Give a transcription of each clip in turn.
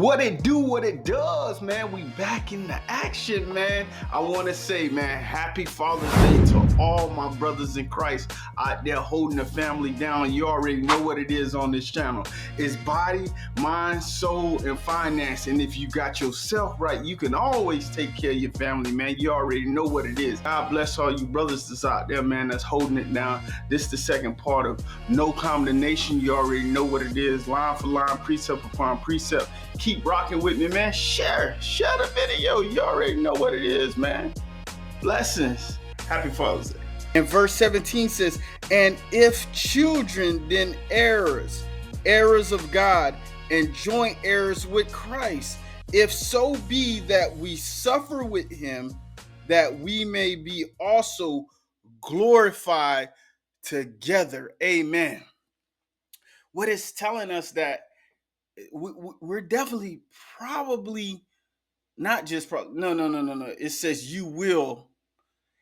What it do, what it does, man. We back in the action, man. I want to say, man, happy Father's Day to all my brothers in Christ out there holding the family down. You already know what it is on this channel. It's body, mind, soul, and finance. And if you got yourself right, you can always take care of your family, man. You already know what it is. God bless all you brothers that's out there, man, that's holding it down. This is the second part of No Condemnation. You already know what it is. Line for line, precept upon precept. Keep rocking with me, man. Share the video. You already know what it is, man. Blessings. Happy Father's Day. And verse 17 says, and if children, then heirs of God, and joint heirs with Christ, if so be that we suffer with him, that we may be also glorified together. Amen. What it's telling us that we're definitely probably not just no. It says you will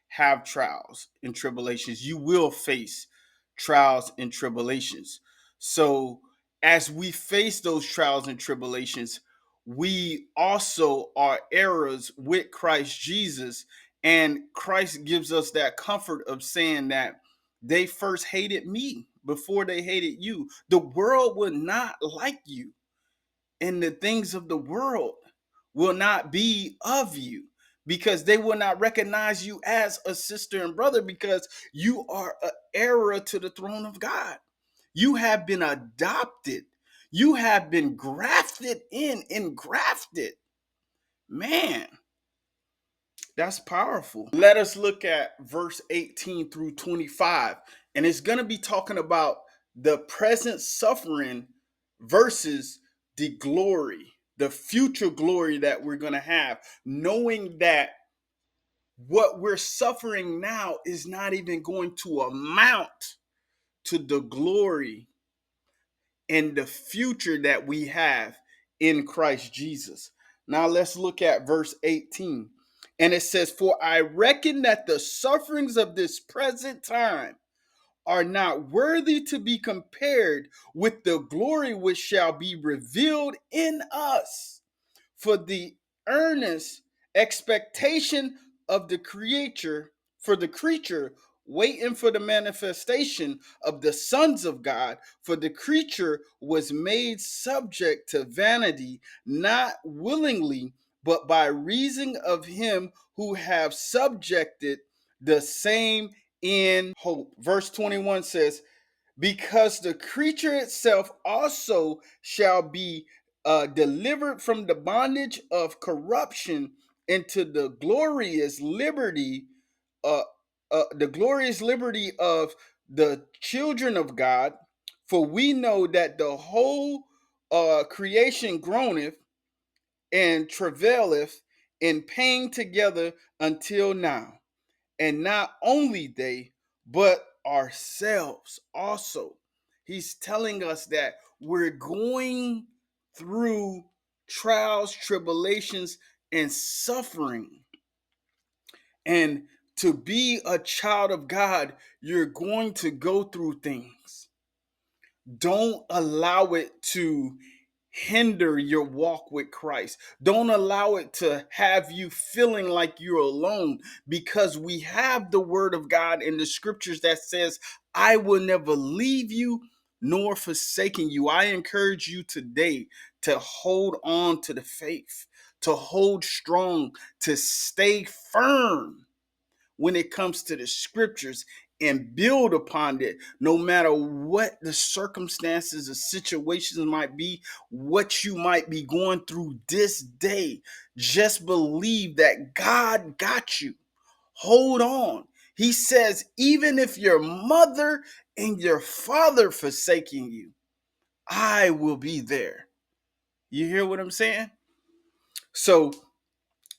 have trials and tribulations. You will face trials and tribulations. So as we face those trials and tribulations, we also are heirs with Christ Jesus. And Christ gives us that comfort of saying that they first hated me before they hated you. The world would not like you, and the things of the world will not be of you, because they will not recognize you as a sister and brother, because you are an heir to the throne of God. You have been adopted. You have been grafted in and grafted. Man, that's powerful. Let us look at verse 18 through 25. And it's going to be talking about the present suffering versus the glory, the future glory that we're going to have, knowing that what we're suffering now is not even going to amount to the glory and the future that we have in Christ Jesus. Now let's look at verse 18. And it says, for I reckon that the sufferings of this present time are not worthy to be compared with the glory which shall be revealed in us. For the earnest expectation of the creature, waiting for the manifestation of the sons of God, for the creature was made subject to vanity, not willingly, but by reason of him who have subjected the same in hope. Verse 21 says, because the creature itself also shall be delivered from the bondage of corruption into the glorious liberty of the children of God. For we know that the whole creation groaneth and travaileth in pain together until now. And not only they, but ourselves also. He's telling us that we're going through trials, tribulations, and suffering. And to be a child of God, you're going to go through things. Don't allow it to hinder your walk with Christ. Don't allow it to have you feeling like you're alone, because we have the word of God in the scriptures that says, I will never leave you nor forsaken you. I encourage you today to hold on to the faith, to hold strong, to stay firm when it comes to the scriptures, and build upon it, no matter what the circumstances or situations might be, what you might be going through this day. Just believe that God got you. Hold on. He says, even if your mother and your father forsaking you, I will be there. You hear what I'm saying? So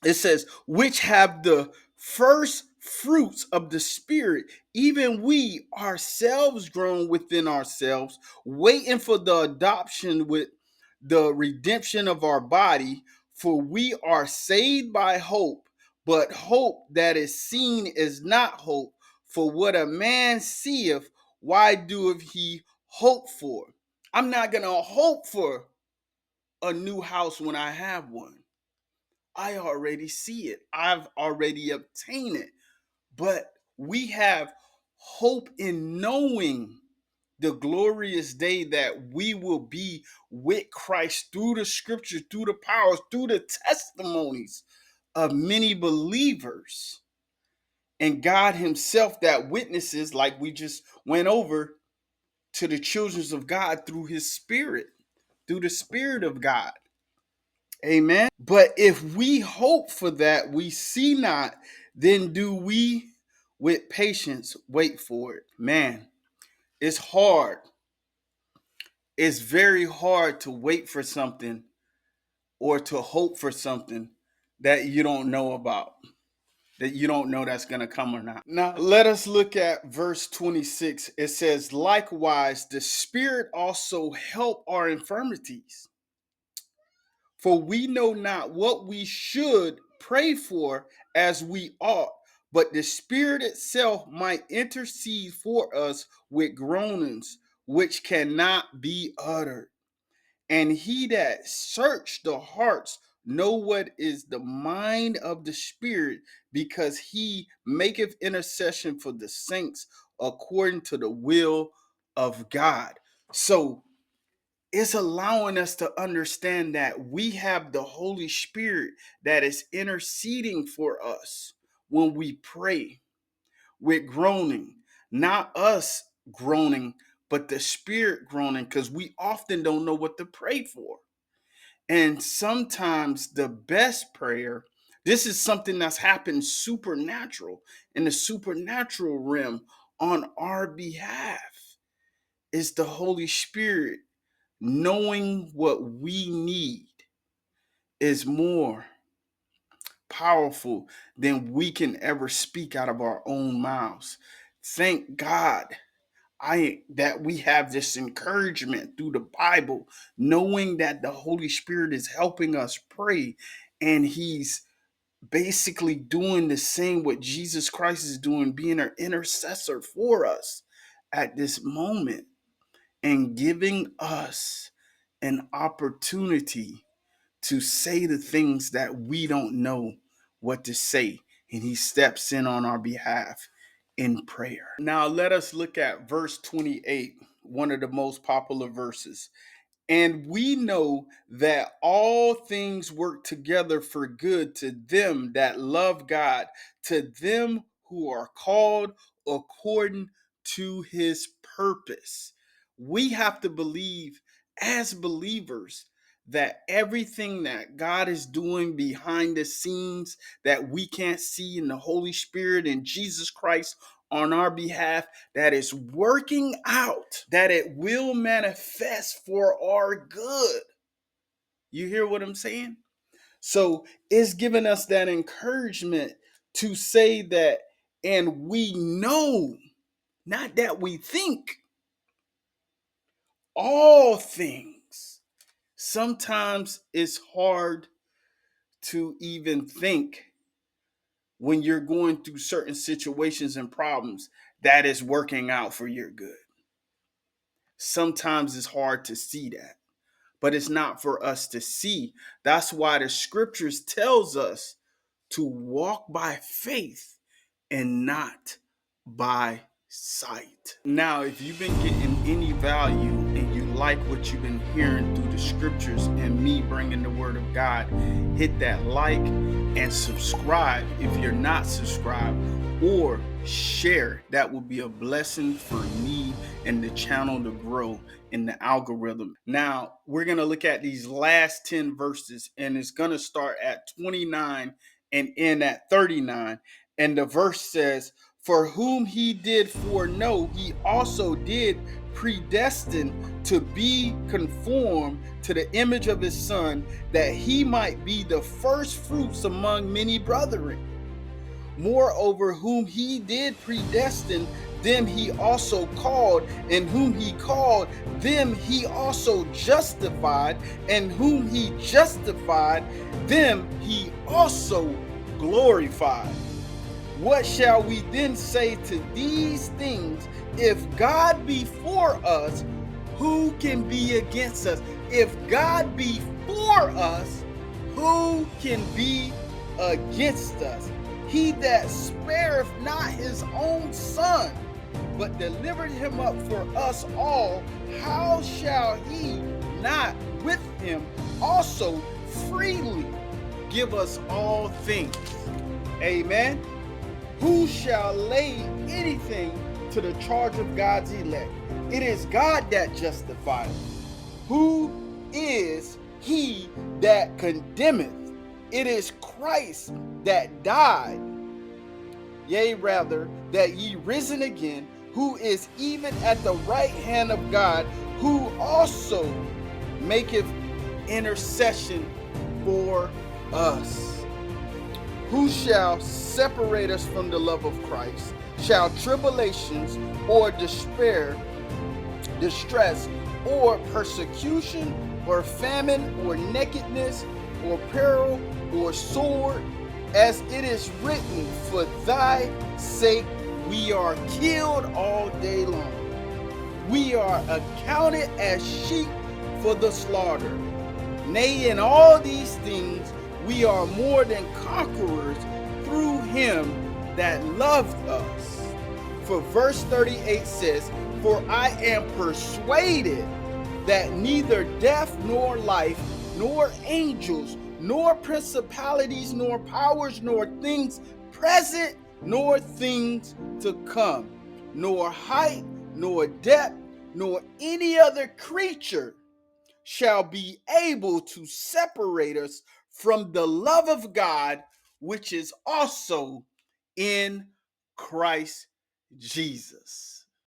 it says, which have the first fruits of the Spirit, even we ourselves grown within ourselves, waiting for the adoption with the redemption of our body. For we are saved by hope, but hope that is seen is not hope. For what a man seeth, why doeth he hope for? I'm not going to hope for a new house when I have one. I already see it. I've already obtained it. But we have hope in knowing the glorious day that we will be with Christ through the scripture, through the powers, through the testimonies of many believers. And God himself that witnesses, like we just went over, to the children of God through his spirit, through the spirit of God. Amen. But if we hope for that we see not, then do we with patience wait for it. Man, it's hard. It's very hard to wait for something or to hope for something that you don't know about, that you don't know that's going to come or not. Now, let us look at verse 26. It says, likewise, the Spirit also help our infirmities. For we know not what we should pray for as we ought, but the Spirit itself might intercede for us with groanings which cannot be uttered. And he that searched the hearts know what is the mind of the Spirit, because he maketh intercession for the saints according to the will of God. So it's allowing us to understand that we have the Holy Spirit that is interceding for us when we pray with groaning, not us groaning, but the Spirit groaning, because we often don't know what to pray for. And sometimes the best prayer, this is something that's happened supernatural in the supernatural realm on our behalf, is the Holy Spirit knowing what we need is more powerful than we can ever speak out of our own mouths. Thank God that we have this encouragement through the Bible, knowing that the Holy Spirit is helping us pray, and he's basically doing the same what Jesus Christ is doing, being an intercessor for us at this moment and giving us an opportunity to say the things that we don't know what to say. And he steps in on our behalf in prayer. Now let us look at verse 28, one of the most popular verses. And we know that all things work together for good to them that love God, to them who are called according to his purpose. We have to believe as believers that everything that God is doing behind the scenes that we can't see in the Holy Spirit and Jesus Christ on our behalf, that is working out, that it will manifest for our good. You hear what I'm saying? So it's giving us that encouragement to say that, and we know, not that we think, all things. Sometimes it's hard to even think when you're going through certain situations and problems that is working out for your good. Sometimes it's hard to see that, but it's not for us to see. That's why the scriptures tells us to walk by faith and not by sight. Now, if you've been getting any value and you like what you've been hearing through the scriptures and me bringing the word of God, hit that like and subscribe if you're not subscribed, or share. That will be a blessing for me and the channel to grow in the algorithm. Now, we're going to look at these last 10 verses, and it's going to start at 29 and end at 39. And the verse says, for whom he did foreknow, he also did predestine to be conformed to the image of his Son, that he might be the first fruits among many brethren. Moreover, whom he did predestine, them he also called, and whom he called, them he also justified, and whom he justified, them he also glorified. What shall we then say to these things? If God be for us, who can be against us? If God be for us, who can be against us? He that spareth not his own son, but delivered him up for us all, how shall he not with him also freely give us all things? Amen. Who shall lay anything to the charge of God's elect? It is God that justifieth. Who is he that condemneth? It is Christ that died, yea rather, that ye risen again, who is even at the right hand of God, who also maketh intercession for us. Who shall separate us from the love of Christ? Shall tribulations or despair, distress, or persecution, or famine, or nakedness, or peril, or sword? As it is written, for thy sake we are killed all day long. We are accounted as sheep for the slaughter. Nay, in all these things we are more than conquerors through him that loved us. For verse 38 says, for I am persuaded that neither death nor life, nor angels, nor principalities, nor powers, nor things present, nor things to come, nor height, nor depth, nor any other creature shall be able to separate us from the love of God, which is also in Christ Jesus.